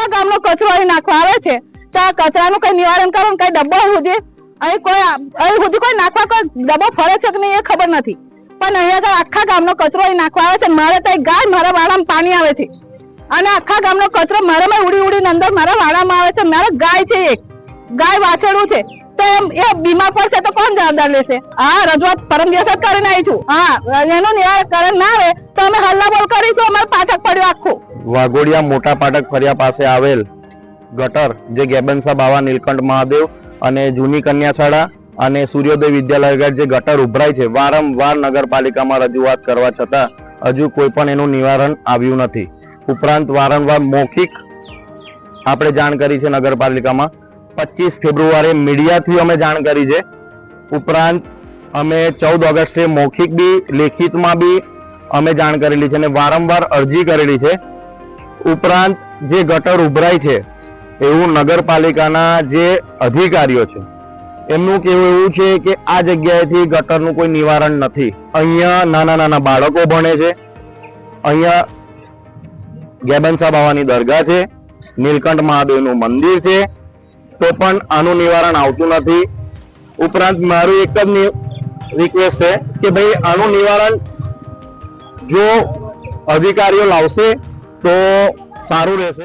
આખા ગામનો કચરો અહીં નાખવા આવે છે તો આ કચરાનું કઈ નિવારણ કરો, કઈ ડબ્બો સુધી અહીં સુધી કોઈ નાખવા કોઈ ડબ્બો ફરે છે કે નહીં એ ખબર નથી, પણ અહીંયા આગળ આખા ગામનો કચરો અહીં નાખવા આવે છે. મારે તો ગાય મારા વાડામાં પાણી આવે છે અને આખા ગામનો કચરો મારામાં ઉડી ઉડીને અંદર મારા વાડામાં આવે છે. મારા ગાય છે, એક ગાય વાછરડું છે, તો એ બીમાર પડશે તો કોણ જવાબદાર લેશે? હા, રજૂઆત પરમ દિવસ જ કરીને આવી છું. હા, એનું નિરાકરણ ના આવે તો અમે હલ્લાબોલ કરીશું. અમારે પાઠક પડ્યું આખું. વાઘોડિયા મોટા પાટક ફરિયા પાસે આવેલ ગટર જે ગેબનસા બાવા નીલકંઠ મહાદેવ અને જૂની કન્યા શાળા અને સૂર્યોદય વિદ્યાલય આગળ જે ગટર ઉભરાય છે, વારંવાર નગરપાલિકામાં રજૂઆત કરવા છતાં હજુ કોઈ પણ એનું નિવારણ આવ્યું નથી. ઉપરાંત વારંવાર મૌખિક આપણે જાણ કરી છે નગરપાલિકામાં. 25 ફેબ્રુઆરીએ મીડિયાથી અમે જાણ કરી છે. ઉપરાંત અમે 14 ઓગસ્ટે મૌખિક બી લેખિતમાં બી અમે જાણ કરેલી છે અને વારંવાર અરજી કરેલી છે. ઉપરાંત જે ગટર ઉભરાય છે એવું નગરપાલિકાના જે અધિકારીઓ છે એમનું કહેવું એવું છે કે આ જગ્યાએથી ગટરનું કોઈ નિવારણ નથી. અહીંયા નાના નાના બાળકો ભણે છે, અહીંયા ગેબનસા બાવાની દરગાહ છે, નીલકંઠ મહાદેવનું મંદિર છે, તો પણ આનું નિવારણ આવતું નથી. ઉપરાંત મારું એક જ રિક્વેસ્ટ છે કે ભાઈ આનું નિવારણ જો અધિકારીઓ લાવશે તો સારું રહેશે.